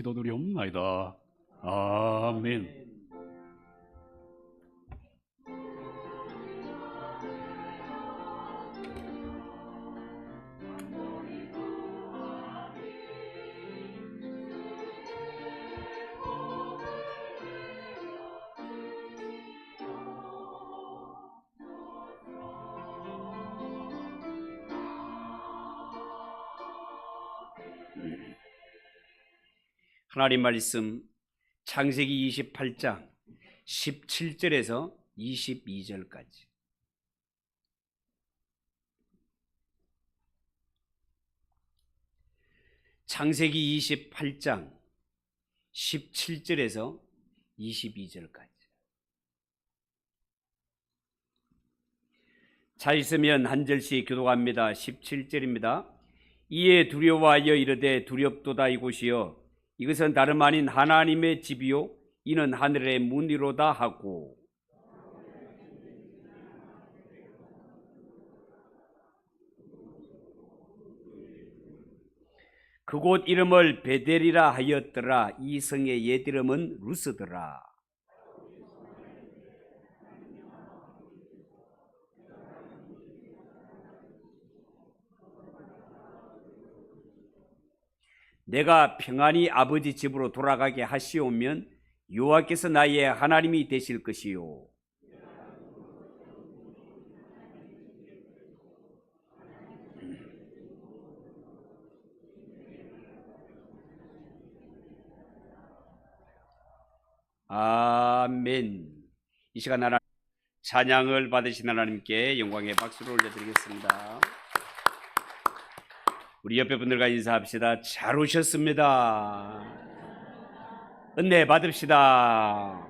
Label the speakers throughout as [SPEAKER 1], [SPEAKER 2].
[SPEAKER 1] 기도드리옵나이다. 아멘. 하나님 말씀 창세기 28장 17절에서 22절까지. 창세기 28장 17절에서 22절까지. 자 있으면 한 절씩 교독합니다. 17절입니다. 이에 두려워하여 이르되 두렵도다 이곳이여 이것은 다름 아닌 하나님의 집이요 이는 하늘의 문이로다 하고, 그곳 이름을 베델이라 하였더라. 이 성의 옛 이름은 루스더라. 내가 평안히 아버지 집으로 돌아가게 하시오면 여호와께서 나의 하나님이 되실 것이요 아멘. 이 시간 하나님 찬양을 받으신 하나님께 영광의 박수를 올려드리겠습니다. 우리 옆에 분들과 인사합시다. 잘 오셨습니다. 은혜 받읍시다.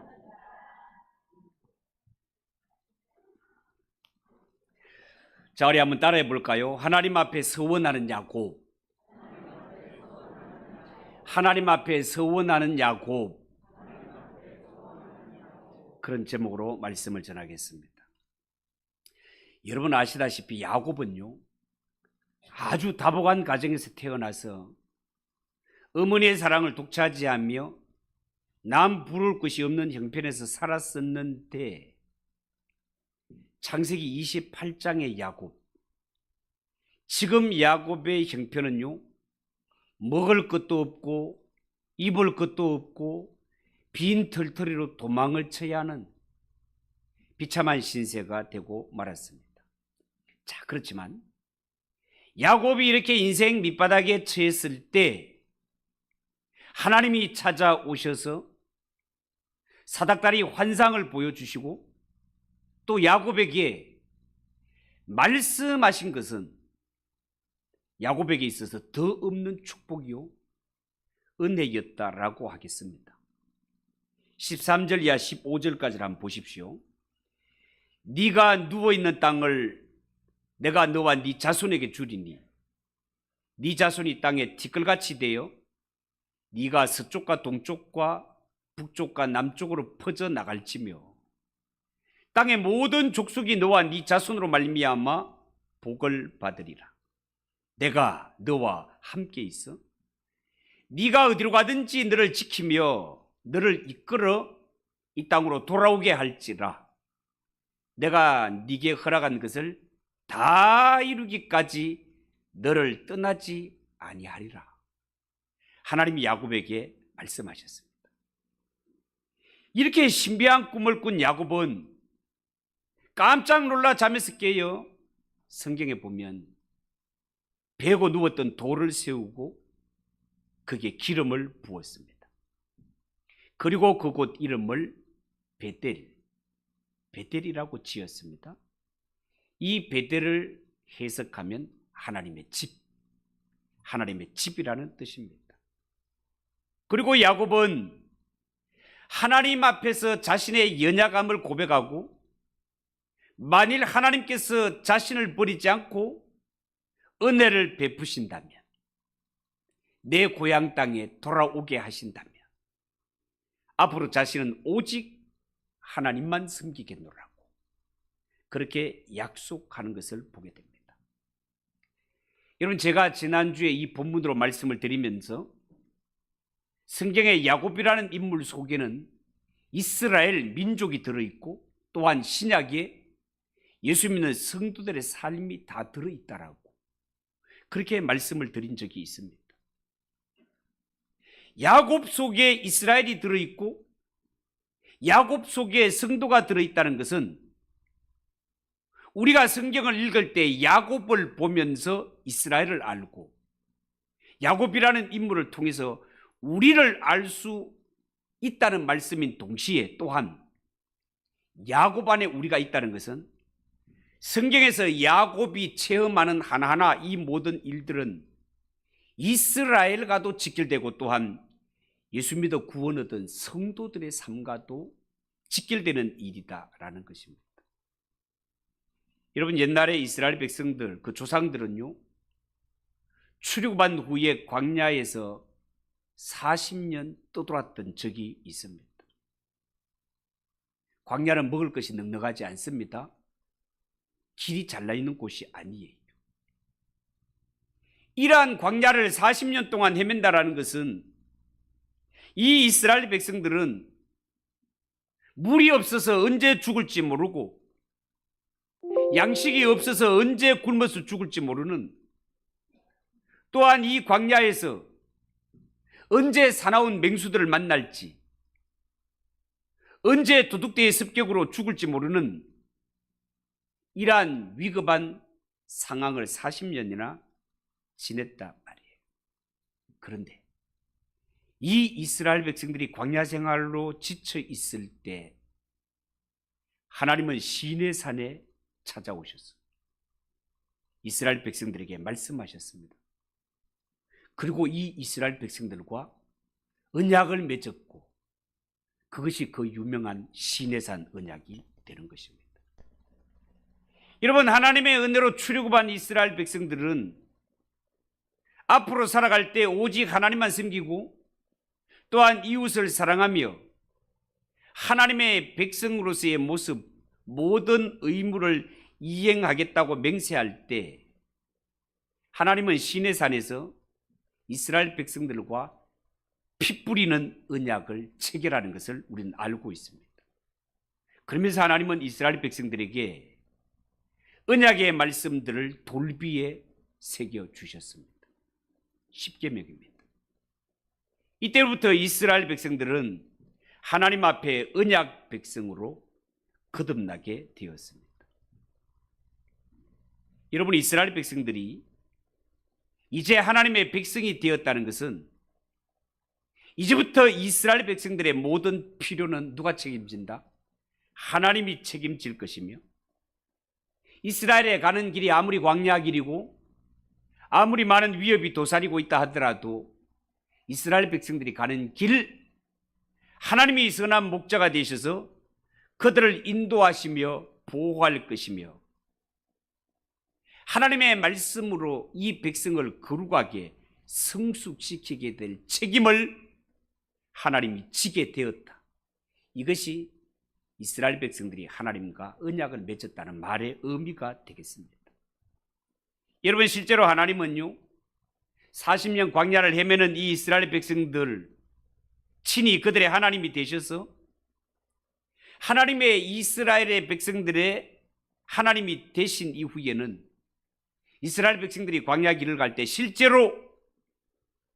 [SPEAKER 1] 자, 우리 한번 따라해 볼까요? 하나님 앞에 서원하는 야곱. 하나님 앞에 서원하는 야곱. 그런 제목으로 말씀을 전하겠습니다. 여러분 아시다시피 야곱은요, 아주 다복한 가정에서 태어나서 어머니의 사랑을 독차지하며 남 부를 것이 없는 형편에서 살았었는데, 창세기 28장의 야곱, 지금 야곱의 형편은요, 먹을 것도 없고 입을 것도 없고 빈 털터리로 도망을 쳐야 하는 비참한 신세가 되고 말았습니다. 자, 그렇지만 야곱이 이렇게 인생 밑바닥에 처했을 때 하나님이 찾아오셔서 사닥다리 환상을 보여주시고 또 야곱에게 말씀하신 것은 야곱에게 있어서 더 없는 축복이요 은혜였다라고 하겠습니다. 13절 이하 15절까지를 한번 보십시오. 네가 누워있는 땅을 내가 너와 네 자손에게 주리니 네 자손이 땅에 티끌같이 되어 네가 서쪽과 동쪽과 북쪽과 남쪽으로 퍼져 나갈지며 땅의 모든 족속이 너와 네 자손으로 말미암아 복을 받으리라. 내가 너와 함께 있어 네가 어디로 가든지 너를 지키며 너를 이끌어 이 땅으로 돌아오게 할지라. 내가 네게 허락한 것을 다 이루기까지 너를 떠나지 아니하리라. 하나님이 야곱에게 말씀하셨습니다. 이렇게 신비한 꿈을 꾼 야곱은 깜짝 놀라 잠에서 깨어 성경에 보면 베고 누웠던 돌을 세우고 거기에 기름을 부었습니다. 그리고 그곳 이름을 베델이라고 지었습니다. 이 베델을 해석하면 하나님의 집, 하나님의 집이라는 뜻입니다. 그리고 야곱은 하나님 앞에서 자신의 연약함을 고백하고 만일 하나님께서 자신을 버리지 않고 은혜를 베푸신다면, 내 고향 땅에 돌아오게 하신다면 앞으로 자신은 오직 하나님만 섬기겠노라고 그렇게 약속하는 것을 보게 됩니다. 여러분, 제가 지난주에 이 본문으로 말씀을 드리면서 성경의 야곱이라는 인물 속에는 이스라엘 민족이 들어있고 또한 신약에 예수 믿는 성도들의 삶이 다 들어있다라고 그렇게 말씀을 드린 적이 있습니다. 야곱 속에 이스라엘이 들어있고 야곱 속에 성도가 들어있다는 것은 우리가 성경을 읽을 때 야곱을 보면서 이스라엘을 알고 야곱이라는 인물을 통해서 우리를 알 수 있다는 말씀인 동시에 또한 야곱 안에 우리가 있다는 것은 성경에서 야곱이 체험하는 하나하나 이 모든 일들은 이스라엘과도 직결되고 또한 예수 믿어 구원 얻은 성도들의 삶과도 직결되는 일이다라는 것입니다. 여러분, 옛날에 이스라엘 백성들, 그 조상들은요, 출애굽한 후에 광야에서 40년 떠돌았던 적이 있습니다. 광야는 먹을 것이 넉넉하지 않습니다. 길이 잘라 있는 곳이 아니에요. 이러한 광야를 40년 동안 헤맨다라는 것은 이 이스라엘 백성들은 물이 없어서 언제 죽을지 모르고 양식이 없어서 언제 굶어서 죽을지 모르는, 또한 이 광야에서 언제 사나운 맹수들을 만날지, 언제 도둑대의 습격으로 죽을지 모르는 이러한 위급한 상황을 40년이나 지냈단 말이에요. 그런데 이 이스라엘 백성들이 광야 생활로 지쳐 있을 때 하나님은 시내산에 찾아오셨어요. 이스라엘 백성들에게 말씀하셨습니다. 그리고 이 이스라엘 백성들과 언약을 맺었고 그것이 그 유명한 시내산 언약이 되는 것입니다. 여러분, 하나님의 은혜로 출애굽한 이스라엘 백성들은 앞으로 살아갈 때 오직 하나님만 섬기고 또한 이웃을 사랑하며 하나님의 백성으로서의 모습, 모든 의무를 이행하겠다고 맹세할 때 하나님은 시내산에서 이스라엘 백성들과 피 뿌리는 언약을 체결하는 것을 우리는 알고 있습니다. 그러면서 하나님은 이스라엘 백성들에게 언약의 말씀들을 돌비에 새겨 주셨습니다. 십계명입니다. 이때부터 이스라엘 백성들은 하나님 앞에 언약 백성으로 거듭나게 되었습니다. 여러분, 이스라엘 백성들이 이제 하나님의 백성이 되었다는 것은 이제부터 이스라엘 백성들의 모든 필요는 누가 책임진다? 하나님이 책임질 것이며, 이스라엘에 가는 길이 아무리 광야 길이고 아무리 많은 위협이 도사리고 있다 하더라도 이스라엘 백성들이 가는 길, 하나님이 선한 목자가 되셔서 그들을 인도하시며 보호할 것이며 하나님의 말씀으로 이 백성을 거룩하게 성숙시키게 될 책임을 하나님이 지게 되었다. 이것이 이스라엘 백성들이 하나님과 언약을 맺었다는 말의 의미가 되겠습니다. 여러분, 실제로 하나님은요 40년 광야를 헤매는 이 이스라엘 백성들 친히 그들의 하나님이 되셔서 하나님의 이스라엘의 백성들의 하나님이 되신 이후에는 이스라엘 백성들이 광야 길을 갈 때 실제로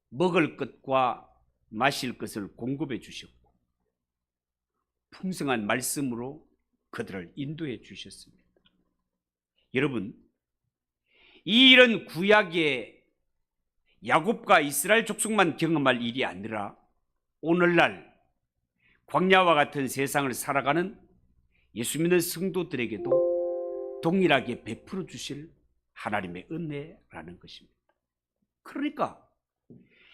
[SPEAKER 1] 먹을 것과 마실 것을 공급해 주셨고 풍성한 말씀으로 그들을 인도해 주셨습니다. 여러분, 이 일은 구약의 야곱과 이스라엘 족속만 경험할 일이 아니라 오늘날 광야와 같은 세상을 살아가는 예수 믿는 성도들에게도 동일하게 베풀어 주실 하나님의 은혜라는 것입니다. 그러니까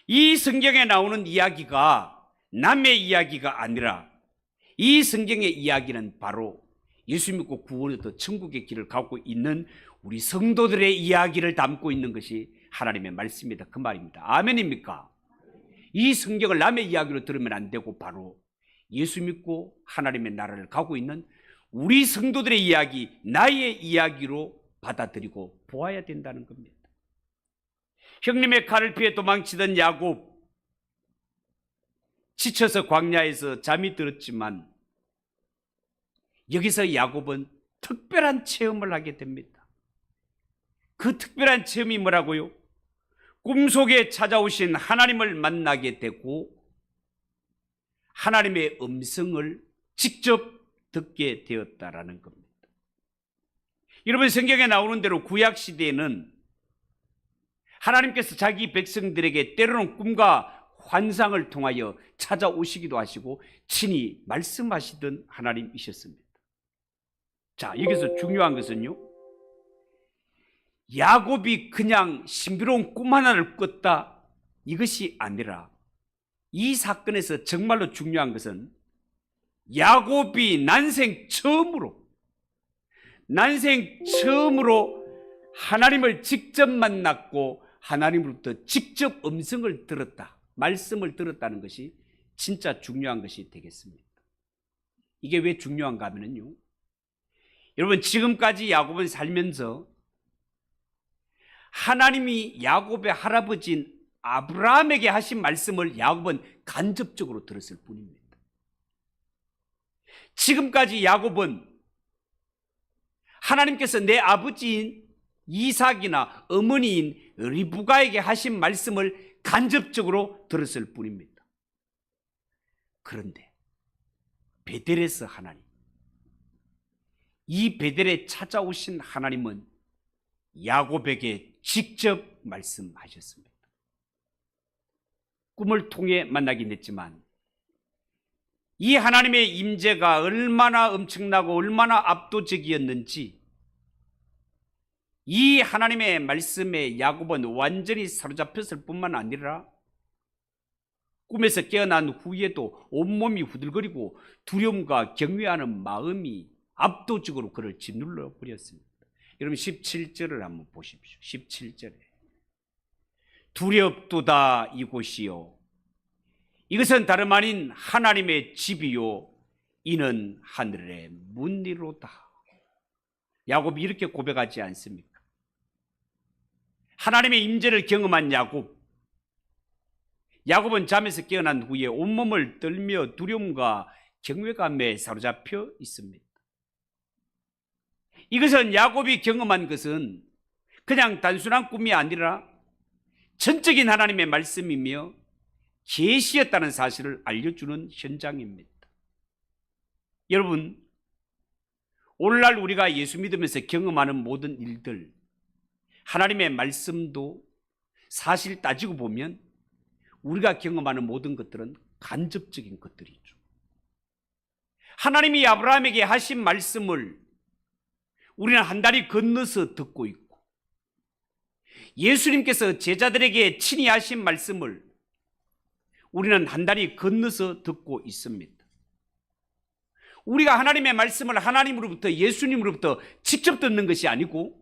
[SPEAKER 1] 이 성경에 나오는 이야기가 남의 이야기가 아니라 이 성경의 이야기는 바로 예수 믿고 구원 얻어 천국의 길을 가고 있는 우리 성도들의 이야기를 담고 있는 것이 하나님의 말씀이다, 그 말입니다. 아멘입니까? 이 성경을 남의 이야기로 들으면 안 되고 바로 예수 믿고 하나님의 나라를 가고 있는 우리 성도들의 이야기, 나의 이야기로 받아들이고 보아야 된다는 겁니다. 형님의 칼을 피해 도망치던 야곱, 지쳐서 광야에서 잠이 들었지만 여기서 야곱은 특별한 체험을 하게 됩니다. 그 특별한 체험이 뭐라고요? 꿈속에 찾아오신 하나님을 만나게 되고 하나님의 음성을 직접 듣게 되었다라는 겁니다. 여러분, 성경에 나오는 대로 구약 시대에는 하나님께서 자기 백성들에게 때로는 꿈과 환상을 통하여 찾아오시기도 하시고 친히 말씀하시던 하나님이셨습니다. 자, 여기서 중요한 것은요, 야곱이 그냥 신비로운 꿈 하나를 꿨다, 이것이 아니라 이 사건에서 정말로 중요한 것은 야곱이 난생 처음으로 하나님을 직접 만났고 하나님으로부터 직접 음성을 들었다, 말씀을 들었다는 것이 진짜 중요한 것이 되겠습니다. 이게 왜 중요한가 하면요, 여러분, 지금까지 야곱은 살면서 하나님이 야곱의 할아버지인 아브라함에게 하신 말씀을 야곱은 간접적으로 들었을 뿐입니다. 지금까지 야곱은 하나님께서 내 아버지인 이삭이나 어머니인 리브가에게 하신 말씀을 간접적으로 들었을 뿐입니다. 그런데 베델에서 하나님, 이 베델에 찾아오신 하나님은 야곱에게 직접 말씀하셨습니다. 꿈을 통해 만나긴 했지만 이 하나님의 임재가 얼마나 엄청나고 얼마나 압도적이었는지 이 하나님의 말씀에 야곱은 완전히 사로잡혔을 뿐만 아니라 꿈에서 깨어난 후에도 온몸이 후들거리고 두려움과 경외하는 마음이 압도적으로 그를 짓눌러 버렸습니다. 여러분, 17절을 한번 보십시오. 17절에 두렵도다 이곳이요, 이것은 다름 아닌 하나님의 집이요, 이는 하늘의 문이로다. 야곱이 이렇게 고백하지 않습니까? 하나님의 임재를 경험한 야곱은 잠에서 깨어난 후에 온몸을 떨며 두려움과 경외감에 사로잡혀 있습니다. 이것은 야곱이 경험한 것은 그냥 단순한 꿈이 아니라 전적인 하나님의 말씀이며 계시였다는 사실을 알려주는 현장입니다. 여러분, 오늘날 우리가 예수 믿으면서 경험하는 모든 일들, 하나님의 말씀도 사실 따지고 보면 우리가 경험하는 모든 것들은 간접적인 것들이죠. 하나님이 아브라함에게 하신 말씀을 우리는 한 다리 건너서 듣고 있고, 예수님께서 제자들에게 친히 하신 말씀을 우리는 한 다리 건너서 듣고 있습니다. 우리가 하나님의 말씀을 하나님으로부터, 예수님으로부터 직접 듣는 것이 아니고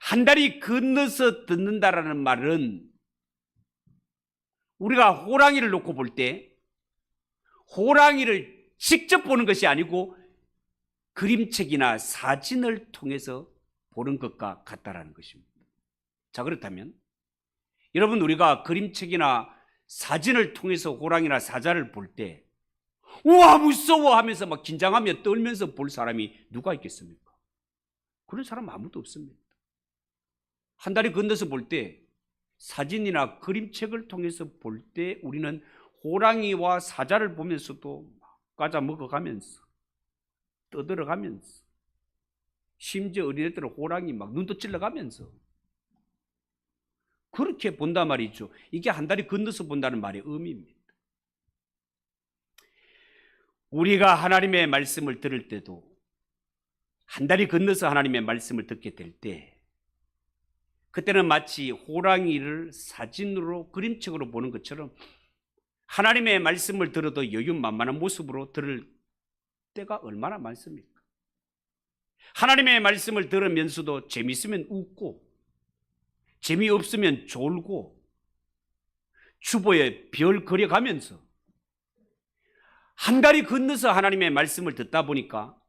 [SPEAKER 1] 한 다리 건너서 듣는다라는 말은 우리가 호랑이를 놓고 볼 때 호랑이를 직접 보는 것이 아니고 그림책이나 사진을 통해서 보는 것과 같다라는 것입니다. 자, 그렇다면 여러분, 우리가 그림책이나 사진을 통해서 호랑이나 사자를 볼 때 우와 무서워 하면서 막 긴장하며 떨면서 볼 사람이 누가 있겠습니까? 그런 사람 아무도 없습니다. 한 다리 건너서 볼 때, 사진이나 그림책을 통해서 볼 때 우리는 호랑이와 사자를 보면서도 과자 먹어가면서 떠들어가면서, 심지어 어린애들은 호랑이 막 눈도 찔러가면서 그렇게 본단 말이죠. 이게 한 다리 건너서 본다는 말의 의미입니다. 우리가 하나님의 말씀을 들을 때도 한 다리 건너서 하나님의 말씀을 듣게 될 때, 그때는 마치 호랑이를 사진으로 그림책으로 보는 것처럼 하나님의 말씀을 들어도 여유만만한 모습으로 들을 때가 얼마나 많습니까? 하나님의 말씀을 들으면서도 재미있으면 웃고 재미없으면 졸고 주보에 별 그려가면서 한 다리 건너서 하나님의 말씀을 듣다 보니까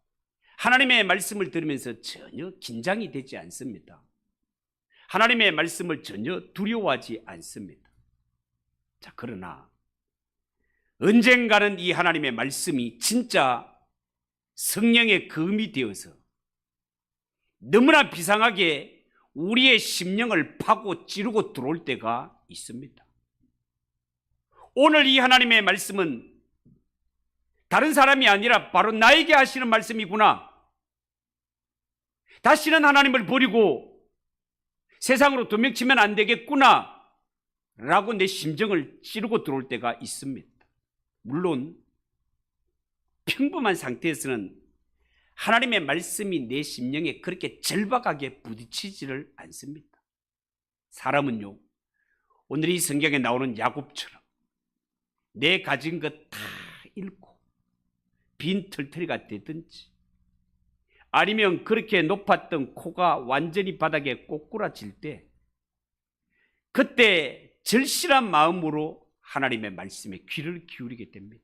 [SPEAKER 1] 하나님의 말씀을 들으면서 전혀 긴장이 되지 않습니다. 하나님의 말씀을 전혀 두려워하지 않습니다. 자, 그러나 언젠가는 이 하나님의 말씀이 진짜 성령의 검이 되어서 너무나 비상하게 우리의 심령을 파고 찌르고 들어올 때가 있습니다. 오늘 이 하나님의 말씀은 다른 사람이 아니라 바로 나에게 하시는 말씀이구나. 다시는 하나님을 버리고 세상으로 도망치면 안 되겠구나 라고 내 심정을 찌르고 들어올 때가 있습니다. 물론 평범한 상태에서는 하나님의 말씀이 내 심령에 그렇게 절박하게 부딪히지를 않습니다. 사람은요, 오늘 이 성경에 나오는 야곱처럼 내 가진 것 다 잃고 빈 털터리가 되든지, 아니면 그렇게 높았던 코가 완전히 바닥에 꼬꾸라질 때, 그때 절실한 마음으로 하나님의 말씀에 귀를 기울이게 됩니다.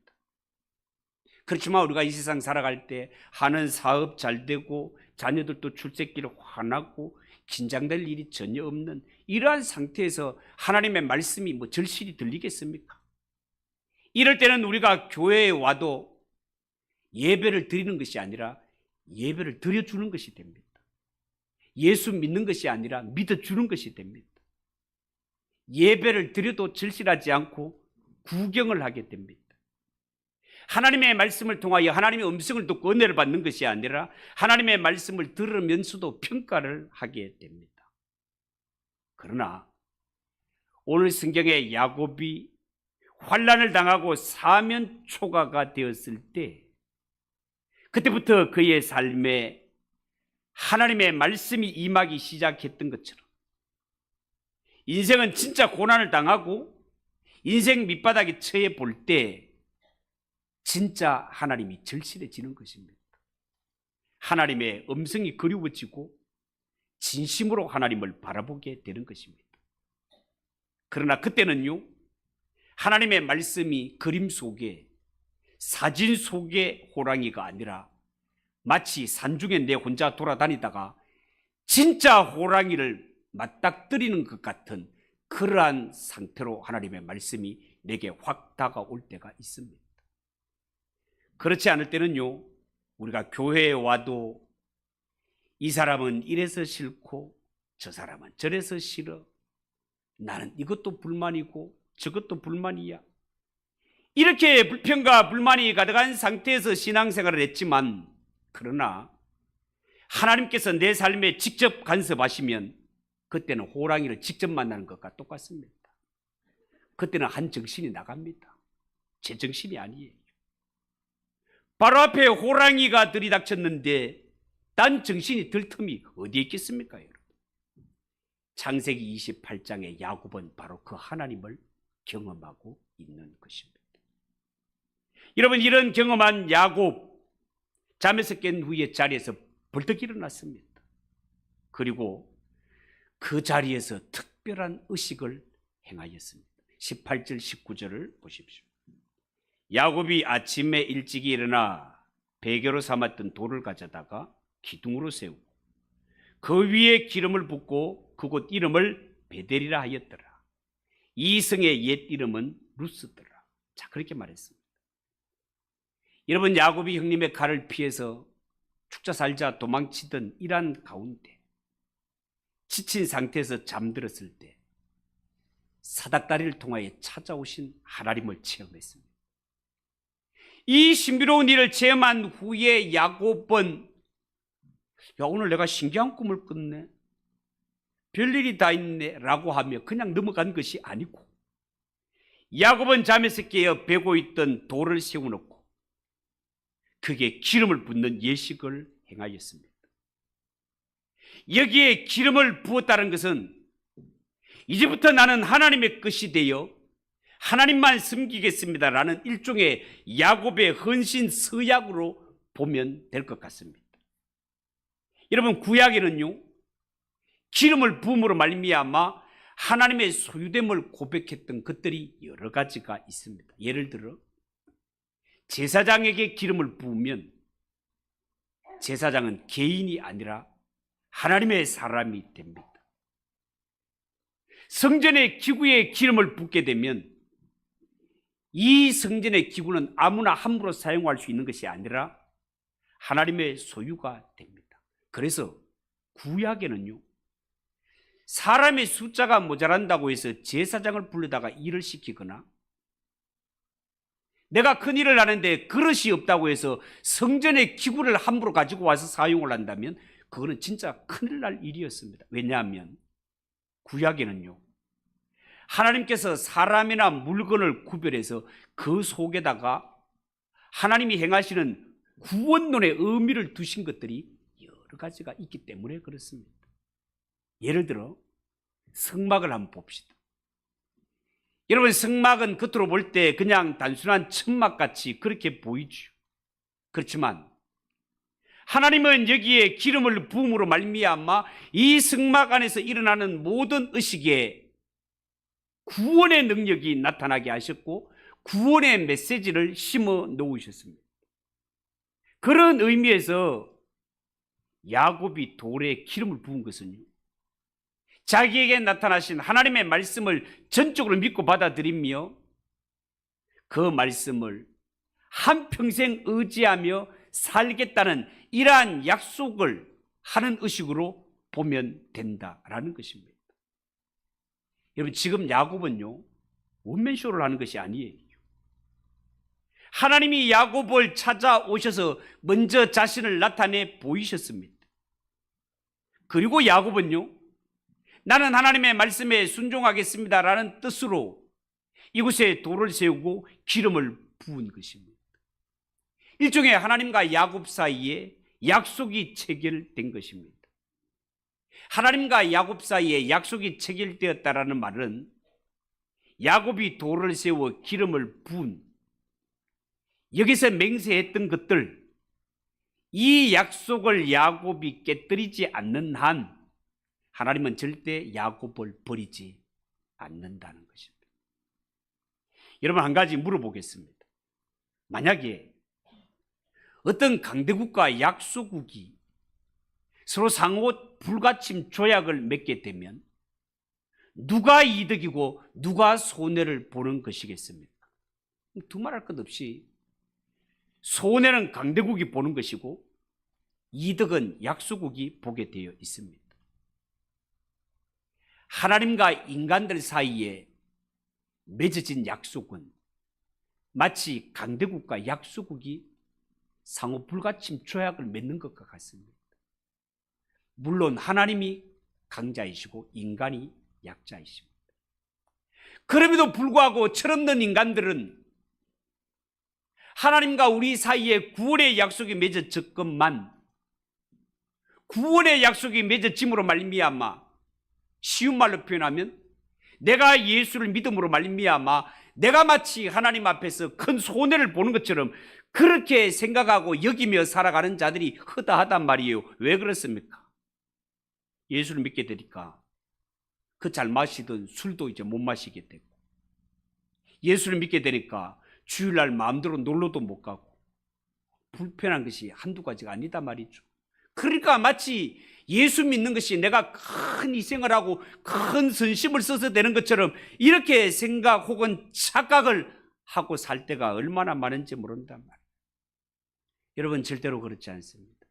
[SPEAKER 1] 그렇지만 우리가 이 세상 살아갈 때 하는 사업 잘 되고 자녀들도 출세길을 환하고 긴장될 일이 전혀 없는 이러한 상태에서 하나님의 말씀이 절실히 들리겠습니까? 이럴 때는 우리가 교회에 와도 예배를 드리는 것이 아니라 예배를 드려주는 것이 됩니다. 예수 믿는 것이 아니라 믿어주는 것이 됩니다. 예배를 드려도 절실하지 않고 구경을 하게 됩니다. 하나님의 말씀을 통하여 하나님의 음성을 듣고 은혜를 받는 것이 아니라 하나님의 말씀을 들으면서도 평가를 하게 됩니다. 그러나 오늘 성경의 야곱이 환난을 당하고 사면초가가 되었을 때, 그때부터 그의 삶에 하나님의 말씀이 임하기 시작했던 것처럼 인생은 진짜 고난을 당하고 인생 밑바닥에 처해 볼 때 진짜 하나님이 절실해지는 것입니다. 하나님의 음성이 그리워지고 진심으로 하나님을 바라보게 되는 것입니다. 그러나 그때는요, 하나님의 말씀이 그림 속에, 사진 속의 호랑이가 아니라 마치 산중에 내 혼자 돌아다니다가 진짜 호랑이를 맞닥뜨리는 것 같은 그러한 상태로 하나님의 말씀이 내게 확 다가올 때가 있습니다. 그렇지 않을 때는요, 우리가 교회에 와도 이 사람은 이래서 싫고 저 사람은 저래서 싫어, 나는 이것도 불만이고 저것도 불만이야, 이렇게 불평과 불만이 가득한 상태에서 신앙생활을 했지만, 그러나 하나님께서 내 삶에 직접 간섭하시면 그때는 호랑이를 직접 만나는 것과 똑같습니다. 그때는 한 정신이 나갑니다. 제 정신이 아니에요. 바로 앞에 호랑이가 들이닥쳤는데 딴 정신이 들 틈이 어디에 있겠습니까, 여러분? 창세기 28장의 야곱은 바로 그 하나님을 경험하고 있는 것입니다. 여러분, 이런 경험한 야곱, 잠에서 깬 후에 자리에서 벌떡 일어났습니다. 그리고 그 자리에서 특별한 의식을 행하였습니다. 18절 19절을 보십시오. 야곱이 아침에 일찍 일어나 베개로 삼았던 돌을 가져다가 기둥으로 세우고 그 위에 기름을 붓고 그곳 이름을 베델이라 하였더라. 이 성의 옛 이름은 루스더라. 자, 그렇게 말했습니다. 여러분, 야곱이 형님의 칼을 피해서 죽자 살자 도망치던 이러한 가운데 지친 상태에서 잠들었을 때 사닥다리를 통하여 찾아오신 하나님을 체험했습니다. 이 신비로운 일을 체험한 후에 야곱은, 야, 오늘 내가 신기한 꿈을 꿨네, 별일이 다 있네 라고 하며 그냥 넘어간 것이 아니고, 야곱은 잠에서 깨어 베고 있던 돌을 세워놓고 그게 기름을 붓는 예식을 행하였습니다. 여기에 기름을 부었다는 것은 이제부터 나는 하나님의 것이 되어 하나님만 섬기겠습니다라는 일종의 야곱의 헌신 서약으로 보면 될 것 같습니다. 여러분, 구약에는요, 기름을 부음으로 말미암아 하나님의 소유됨을 고백했던 것들이 여러 가지가 있습니다. 예를 들어 제사장에게 기름을 부으면 제사장은 개인이 아니라 하나님의 사람이 됩니다. 성전의 기구에 기름을 붓게 되면 이 성전의 기구는 아무나 함부로 사용할 수 있는 것이 아니라 하나님의 소유가 됩니다. 그래서 구약에는요, 사람의 숫자가 모자란다고 해서 제사장을 불러다가 일을 시키거나, 내가 큰 일을 하는데 그릇이 없다고 해서 성전의 기구를 함부로 가지고 와서 사용을 한다면 그거는 진짜 큰일 날 일이었습니다. 왜냐하면 구약에는요, 하나님께서 사람이나 물건을 구별해서 그 속에다가 하나님이 행하시는 구원론의 의미를 두신 것들이 여러 가지가 있기 때문에 그렇습니다. 예를 들어 성막을 한번 봅시다. 여러분, 성막은 겉으로 볼 때 그냥 단순한 천막같이 그렇게 보이죠. 그렇지만 하나님은 여기에 기름을 부음으로 말미암아 이 성막 안에서 일어나는 모든 의식에 구원의 능력이 나타나게 하셨고 구원의 메시지를 심어 놓으셨습니다. 그런 의미에서 야곱이 돌에 기름을 부은 것은요, 자기에게 나타나신 하나님의 말씀을 전적으로 믿고 받아들이며 그 말씀을 한평생 의지하며 살겠다는 이러한 약속을 하는 의식으로 보면 된다라는 것입니다. 여러분, 지금 야곱은요, 원맨쇼를 하는 것이 아니에요. 하나님이 야곱을 찾아오셔서 먼저 자신을 나타내 보이셨습니다. 그리고 야곱은요, 나는 하나님의 말씀에 순종하겠습니다라는 뜻으로 이곳에 돌을 세우고 기름을 부은 것입니다. 일종의 하나님과 야곱 사이에 약속이 체결된 것입니다. 하나님과 야곱 사이에 약속이 체결되었다라는 말은 야곱이 돌을 세워 기름을 부은, 여기서 맹세했던 것들, 이 약속을 야곱이 깨뜨리지 않는 한 하나님은 절대 야곱을 버리지 않는다는 것입니다. 여러분, 한 가지 물어보겠습니다. 만약에 어떤 강대국과 약소국이 서로 상호 불가침 조약을 맺게 되면 누가 이득이고 누가 손해를 보는 것이겠습니까? 두말할 것 없이 손해는 강대국이 보는 것이고 이득은 약소국이 보게 되어 있습니다. 하나님과 인간들 사이에 맺어진 약속은 마치 강대국과 약소국이 상호 불가침 조약을 맺는 것과 같습니다. 물론 하나님이 강자이시고 인간이 약자이십니다. 그럼에도 불구하고 철없는 인간들은 하나님과 우리 사이에 구원의 약속이 맺어졌건만 구원의 약속이 맺어짐으로 말미암아, 쉬운 말로 표현하면 내가 예수를 믿음으로 말미암아 내가 마치 하나님 앞에서 큰 손해를 보는 것처럼 그렇게 생각하고 여기며 살아가는 자들이 허다하단 말이에요. 왜 그렇습니까? 예수를 믿게 되니까 그 잘 마시던 술도 이제 못 마시게 되고, 예수를 믿게 되니까 주일날 마음대로 놀러도 못 가고, 불편한 것이 한두 가지가 아니다 말이죠. 그러니까 마치 예수 믿는 것이 내가 큰 희생을 하고 큰 선심을 써서 되는 것처럼 이렇게 생각 혹은 착각을 하고 살 때가 얼마나 많은지 모른단 말이에요. 여러분, 절대로 그렇지 않습니다.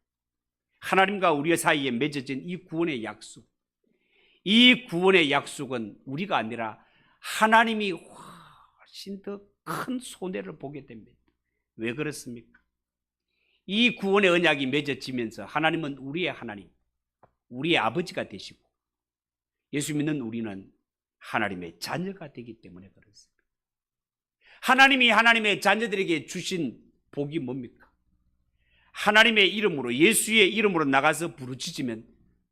[SPEAKER 1] 하나님과 우리 사이에 맺어진 이 구원의 약속, 이 구원의 약속은 우리가 아니라 하나님이 훨씬 더 큰 손해를 보게 됩니다. 왜 그렇습니까? 이 구원의 언약이 맺어지면서 하나님은 우리의 하나님, 우리의 아버지가 되시고 예수 믿는 우리는 하나님의 자녀가 되기 때문에 그렇습니다. 하나님이 하나님의 자녀들에게 주신 복이 뭡니까? 하나님의 이름으로, 예수의 이름으로 나가서 부르짖으면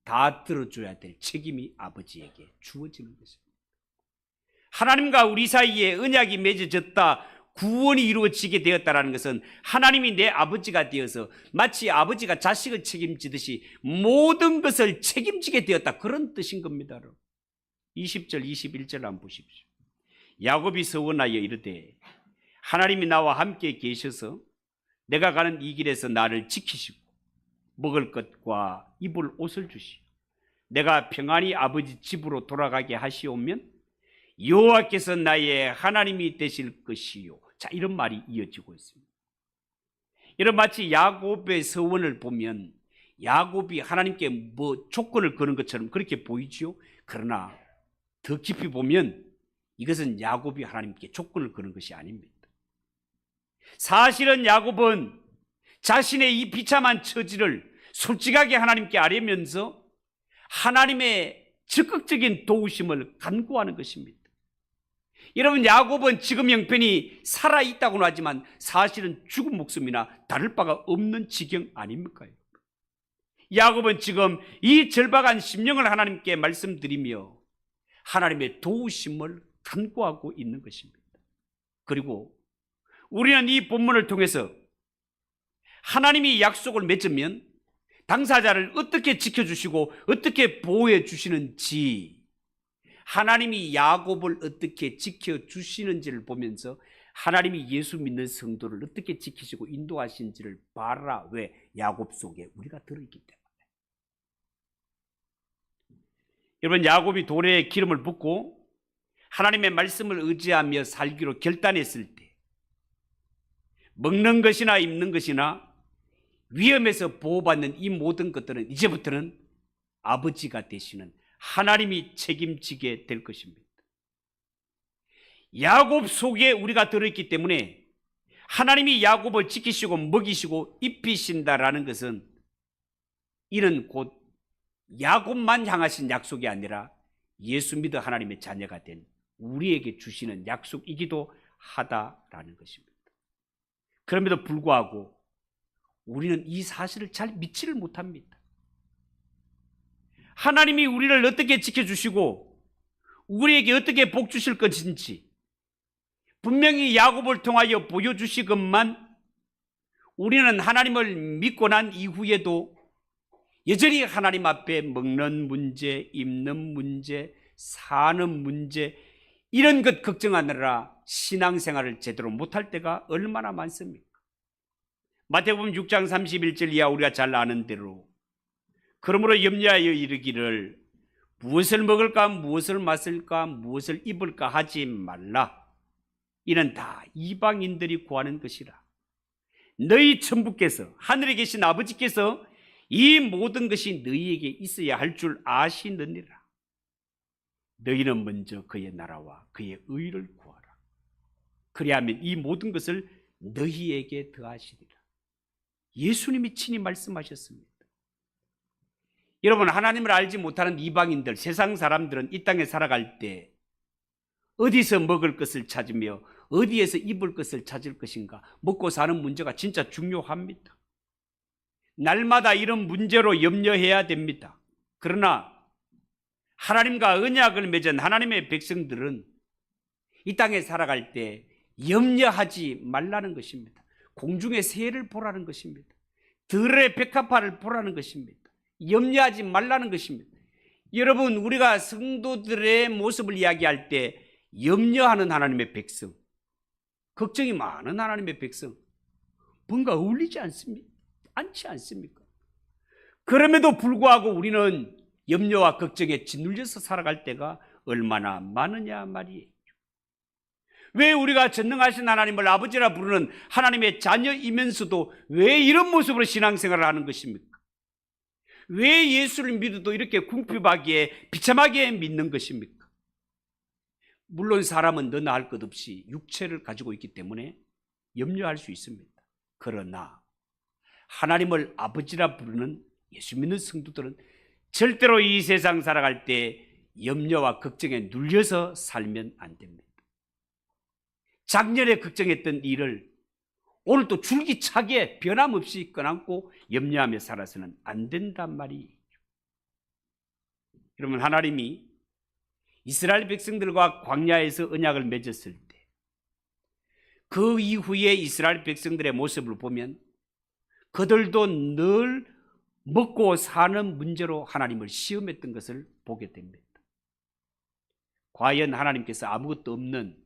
[SPEAKER 1] 다 들어줘야 될 책임이 아버지에게 주어지는 것입니다. 하나님과 우리 사이에 언약이 맺어졌다, 구원이 이루어지게 되었다는 것은 하나님이 내 아버지가 되어서 마치 아버지가 자식을 책임지듯이 모든 것을 책임지게 되었다, 그런 뜻인 겁니다. 20절 21절 한번 보십시오. 야곱이 서원하여 이르되 하나님이 나와 함께 계셔서 내가 가는 이 길에서 나를 지키시고 먹을 것과 입을 옷을 주시고 내가 평안히 아버지 집으로 돌아가게 하시오면 여호와께서 나의 하나님이 되실 것이요. 자, 이런 말이 이어지고 있습니다. 이런 마치 야곱의 서원을 보면 야곱이 하나님께 뭐 조건을 거는 것처럼 그렇게 보이지요. 그러나 더 깊이 보면 이것은 야곱이 하나님께 조건을 거는 것이 아닙니다. 사실은 야곱은 자신의 이 비참한 처지를 솔직하게 하나님께 아뢰면서 하나님의 적극적인 도우심을 간구하는 것입니다. 여러분, 야곱은 지금 형편이 살아있다고는 하지만 사실은 죽은 목숨이나 다를 바가 없는 지경 아닙니까? 야곱은 지금 이 절박한 심령을 하나님께 말씀드리며 하나님의 도우심을 간구하고 있는 것입니다. 그리고 우리는 이 본문을 통해서 하나님이 약속을 맺으면 당사자를 어떻게 지켜주시고 어떻게 보호해 주시는지, 하나님이 야곱을 어떻게 지켜주시는지를 보면서 하나님이 예수 믿는 성도를 어떻게 지키시고 인도하신지를 봐라. 왜? 야곱 속에 우리가 들어있기 때문에. 여러분, 야곱이 돌에 기름을 붓고 하나님의 말씀을 의지하며 살기로 결단했을 때 먹는 것이나 입는 것이나 위험에서 보호받는 이 모든 것들은 이제부터는 아버지가 되시는 하나님이 책임지게 될 것입니다. 야곱 속에 우리가 들어있기 때문에 하나님이 야곱을 지키시고 먹이시고 입히신다라는 것은 이는 곧 야곱만 향하신 약속이 아니라 예수 믿어 하나님의 자녀가 된 우리에게 주시는 약속이기도 하다라는 것입니다. 그럼에도 불구하고 우리는 이 사실을 잘 믿지를 못합니다. 하나님이 우리를 어떻게 지켜주시고 우리에게 어떻게 복 주실 것인지 분명히 야곱을 통하여 보여주시건만 우리는 하나님을 믿고 난 이후에도 여전히 하나님 앞에 먹는 문제, 입는 문제, 사는 문제 이런 것 걱정하느라 신앙생활을 제대로 못할 때가 얼마나 많습니까? 마태복음 6장 31절 이하 우리가 잘 아는 대로 그러므로 염려하여 이르기를 무엇을 먹을까 무엇을 마실까 무엇을 입을까 하지 말라. 이는 다 이방인들이 구하는 것이라. 너희 천부께서 하늘에 계신 아버지께서 이 모든 것이 너희에게 있어야 할 줄 아시느니라. 너희는 먼저 그의 나라와 그의 의를 구하라. 그리하면 이 모든 것을 너희에게 더하시리라. 예수님이 친히 말씀하셨습니다. 여러분, 하나님을 알지 못하는 이방인들, 세상 사람들은 이 땅에 살아갈 때 어디서 먹을 것을 찾으며 어디에서 입을 것을 찾을 것인가, 먹고 사는 문제가 진짜 중요합니다. 날마다 이런 문제로 염려해야 됩니다. 그러나 하나님과 언약을 맺은 하나님의 백성들은 이 땅에 살아갈 때 염려하지 말라는 것입니다. 공중의 새를 보라는 것입니다. 들의 백합화를 보라는 것입니다. 염려하지 말라는 것입니다. 여러분, 우리가 성도들의 모습을 이야기할 때 염려하는 하나님의 백성, 걱정이 많은 하나님의 백성, 뭔가 어울리지 않지 않습니까? 그럼에도 불구하고 우리는 염려와 걱정에 짓눌려서 살아갈 때가 얼마나 많으냐 말이에요. 왜 우리가 전능하신 하나님을 아버지라 부르는 하나님의 자녀이면서도 왜 이런 모습으로 신앙생활을 하는 것입니까? 왜 예수를 믿어도 이렇게 궁핍하게 비참하게 믿는 것입니까? 물론 사람은 너나 할 것 없이 육체를 가지고 있기 때문에 염려할 수 있습니다. 그러나 하나님을 아버지라 부르는 예수 믿는 성도들은 절대로 이 세상 살아갈 때 염려와 걱정에 눌려서 살면 안 됩니다. 작년에 걱정했던 일을 오늘 또 줄기차게 변함없이 껴안고 염려하며 살아서는 안 된단 말이에요. 여러분, 하나님이 이스라엘 백성들과 광야에서 언약을 맺었을 때 그 이후에 이스라엘 백성들의 모습을 보면 그들도 늘 먹고 사는 문제로 하나님을 시험했던 것을 보게 됩니다. 과연 하나님께서 아무것도 없는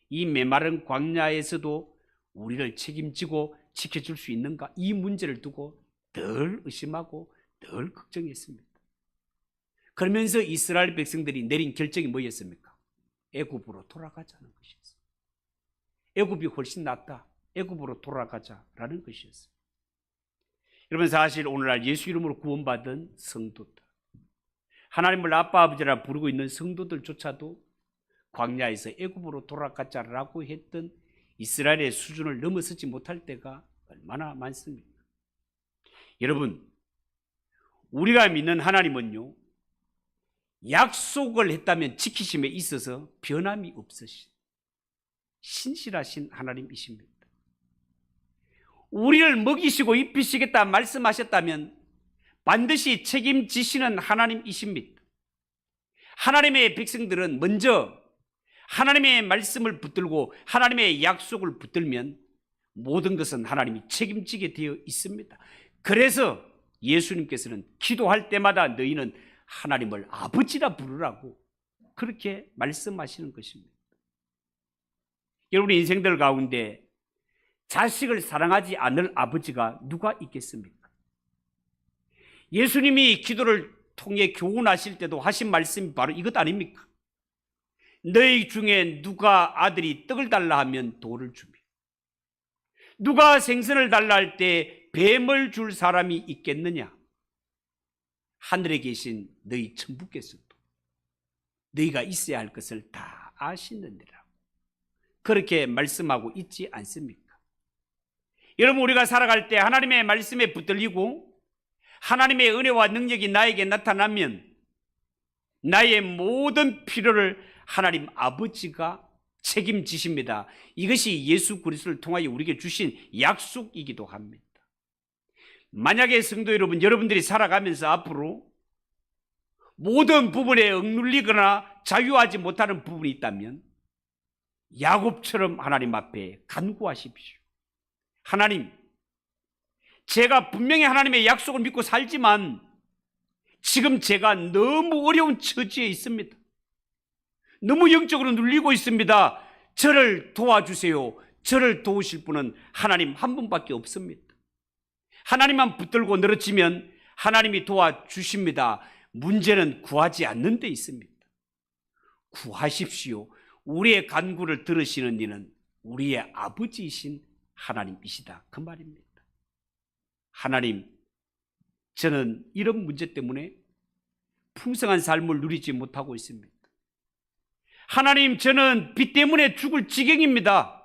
[SPEAKER 1] 이 메마른 광야에서도 우리를 책임지고 지켜줄 수 있는가? 이 문제를 두고 늘 의심하고 늘 걱정했습니다. 그러면서 이스라엘 백성들이 내린 결정이 뭐였습니까? 애굽으로 돌아가자는 것이었어요. 애굽이 훨씬 낫다. 애굽으로 돌아가자라는 것이었어요. 여러분, 사실 오늘날 예수 이름으로 구원받은 성도들, 하나님을 아빠 아버지라 부르고 있는 성도들조차도 광야에서 애굽으로 돌아가자라고 했던 이스라엘의 수준을 넘어서지 못할 때가 얼마나 많습니까? 여러분, 우리가 믿는 하나님은요, 약속을 했다면 지키심에 있어서 변함이 없으신 신실하신 하나님이십니다. 우리를 먹이시고 입히시겠다 말씀하셨다면 반드시 책임지시는 하나님이십니다. 하나님의 백성들은 먼저 하나님의 말씀을 붙들고 하나님의 약속을 붙들면 모든 것은 하나님이 책임지게 되어 있습니다. 그래서 예수님께서는 기도할 때마다 너희는 하나님을 아버지라 부르라고 그렇게 말씀하시는 것입니다. 여러분의 인생들 가운데 자식을 사랑하지 않을 아버지가 누가 있겠습니까? 예수님이 기도를 통해 교훈하실 때도 하신 말씀이 바로 이것 아닙니까? 너희 중에 누가 아들이 떡을 달라 하면 돌을 주며, 누가 생선을 달라 할 때 뱀을 줄 사람이 있겠느냐? 하늘에 계신 너희 천부께서도 너희가 있어야 할 것을 다 아시느니라. 그렇게 말씀하고 있지 않습니까? 여러분, 우리가 살아갈 때 하나님의 말씀에 붙들리고 하나님의 은혜와 능력이 나에게 나타나면 나의 모든 필요를 하나님 아버지가 책임지십니다. 이것이 예수 그리스도를 통하여 우리에게 주신 약속이기도 합니다. 만약에 성도 여러분, 여러분들이 살아가면서 앞으로 모든 부분에 억눌리거나 자유하지 못하는 부분이 있다면 야곱처럼 하나님 앞에 간구하십시오. 하나님, 제가 분명히 하나님의 약속을 믿고 살지만 지금 제가 너무 어려운 처지에 있습니다. 너무 영적으로 눌리고 있습니다. 저를 도와주세요. 저를 도우실 분은 하나님 한 분밖에 없습니다. 하나님만 붙들고 늘어지면 하나님이 도와주십니다. 문제는 구하지 않는 데 있습니다. 구하십시오. 우리의 간구를 들으시는 이는 우리의 아버지이신 하나님이시다, 그 말입니다. 하나님, 저는 이런 문제 때문에 풍성한 삶을 누리지 못하고 있습니다. 하나님, 저는 빚 때문에 죽을 지경입니다.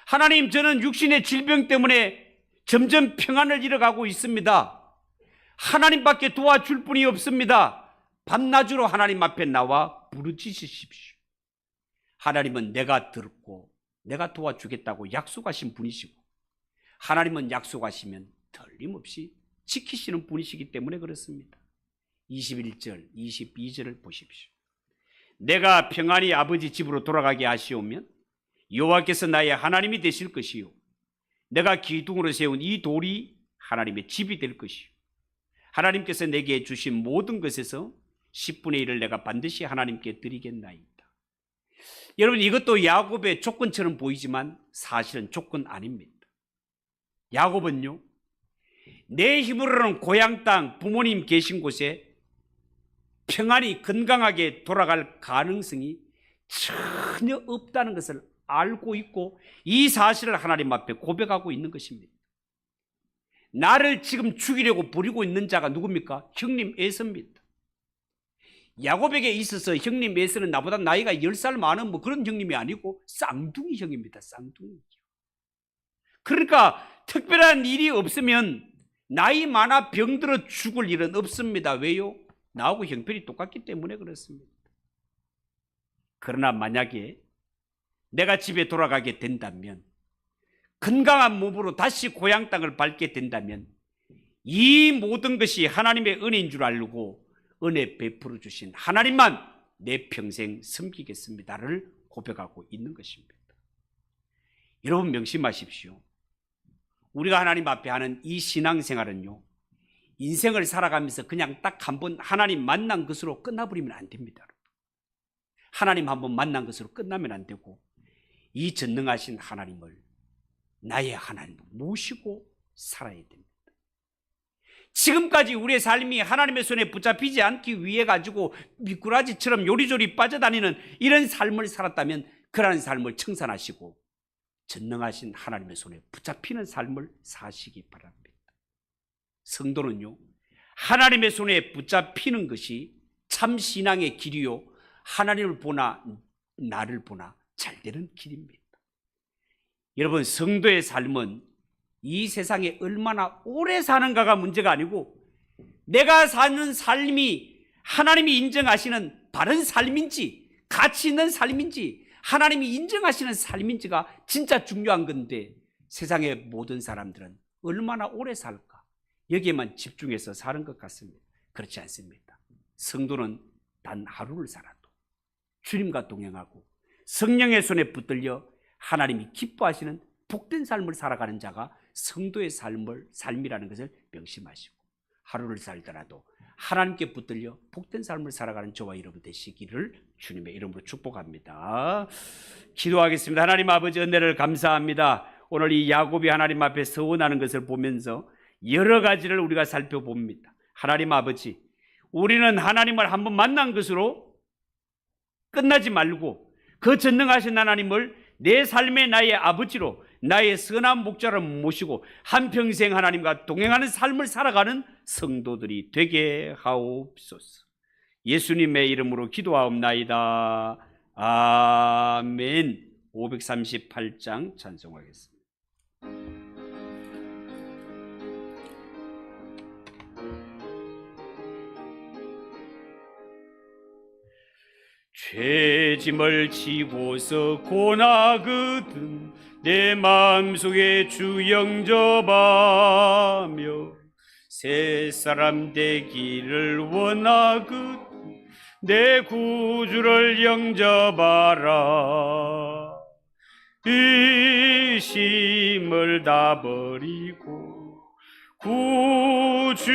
[SPEAKER 1] 하나님, 저는 육신의 질병 때문에 점점 평안을 잃어가고 있습니다. 하나님밖에 도와줄 분이 없습니다. 밤낮으로 하나님 앞에 나와 부르짖으십시오. 하나님은 내가 듣고 내가 도와주겠다고 약속하신 분이시고 하나님은 약속하시면 틀림없이 지키시는 분이시기 때문에 그렇습니다. 21절, 22절을 보십시오. 내가 평안히 아버지 집으로 돌아가게 하시오면 여호와께서 나의 하나님이 되실 것이요 내가 기둥으로 세운 이 돌이 하나님의 집이 될 것이요 하나님께서 내게 주신 모든 것에서 10분의 1을 내가 반드시 하나님께 드리겠나이다. 여러분, 이것도 야곱의 조건처럼 보이지만 사실은 조건 아닙니다. 야곱은요, 내 힘으로는 고향 땅 부모님 계신 곳에 평안히 건강하게 돌아갈 가능성이 전혀 없다는 것을 알고 있고 이 사실을 하나님 앞에 고백하고 있는 것입니다. 나를 지금 죽이려고 부리고 있는 자가 누굽니까? 형님 에서입니다. 야곱에게 있어서 형님 에서는 나보다 나이가 10살 많은 뭐 그런 형님이 아니고 쌍둥이 형입니다. 쌍둥이. 그러니까 특별한 일이 없으면 나이 많아 병들어 죽을 일은 없습니다. 왜요? 나하고 형편이 똑같기 때문에 그렇습니다. 그러나 만약에 내가 집에 돌아가게 된다면, 건강한 몸으로 다시 고향 땅을 밟게 된다면 이 모든 것이 하나님의 은혜인 줄 알고 은혜 베풀어 주신 하나님만 내 평생 섬기겠습니다를 고백하고 있는 것입니다. 여러분, 명심하십시오. 우리가 하나님 앞에 하는 이 신앙생활은요, 인생을 살아가면서 그냥 딱 한 번 하나님 만난 것으로 끝나버리면 안 됩니다. 하나님 한 번 만난 것으로 끝나면 안 되고 이 전능하신 하나님을 나의 하나님으로 모시고 살아야 됩니다. 지금까지 우리의 삶이 하나님의 손에 붙잡히지 않기 위해 가지고 미꾸라지처럼 요리조리 빠져다니는 이런 삶을 살았다면 그러한 삶을 청산하시고 전능하신 하나님의 손에 붙잡히는 삶을 사시기 바랍니다. 성도는요, 하나님의 손에 붙잡히는 것이 참 신앙의 길이요, 하나님을 보나 나를 보나 잘 되는 길입니다. 여러분, 성도의 삶은 이 세상에 얼마나 오래 사는가가 문제가 아니고 내가 사는 삶이 하나님이 인정하시는 바른 삶인지 가치 있는 삶인지 하나님이 인정하시는 삶인지가 진짜 중요한 건데, 세상의 모든 사람들은 얼마나 오래 살까 여기에만 집중해서 사는 것 같습니다. 그렇지 않습니다. 성도는 단 하루를 살아도 주님과 동행하고 성령의 손에 붙들려 하나님이 기뻐하시는 복된 삶을 살아가는 자가 성도의 삶이라는 것을 명심하시고, 하루를 살더라도 하나님께 붙들려 복된 삶을 살아가는 저와 여러분 되시기를 주님의 이름으로 축복합니다. 기도하겠습니다. 하나님 아버지, 은혜를 감사합니다. 오늘 이 야곱이 하나님 앞에 서원하는 것을 보면서 여러 가지를 우리가 살펴봅니다. 하나님 아버지, 우리는 하나님을 한번 만난 것으로 끝나지 말고 그 전능하신 하나님을 내 삶의 나의 아버지로, 나의 선한 목자로 모시고 한평생 하나님과 동행하는 삶을 살아가는 성도들이 되게 하옵소서. 예수님의 이름으로 기도하옵나이다. 아멘. 538장 찬송하겠습니다. 죄짐을 지고서 고나거든 내 마음속에 주 영접하며 새사람 되기를 원하거든 내 구주를 영접하라. 의심을 다 버리고 구주를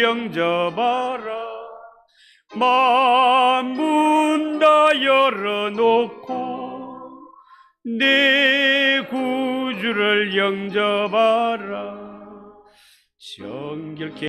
[SPEAKER 1] 영접하라. 만문 다 열어놓고 내 구주를 영접하라. 정결케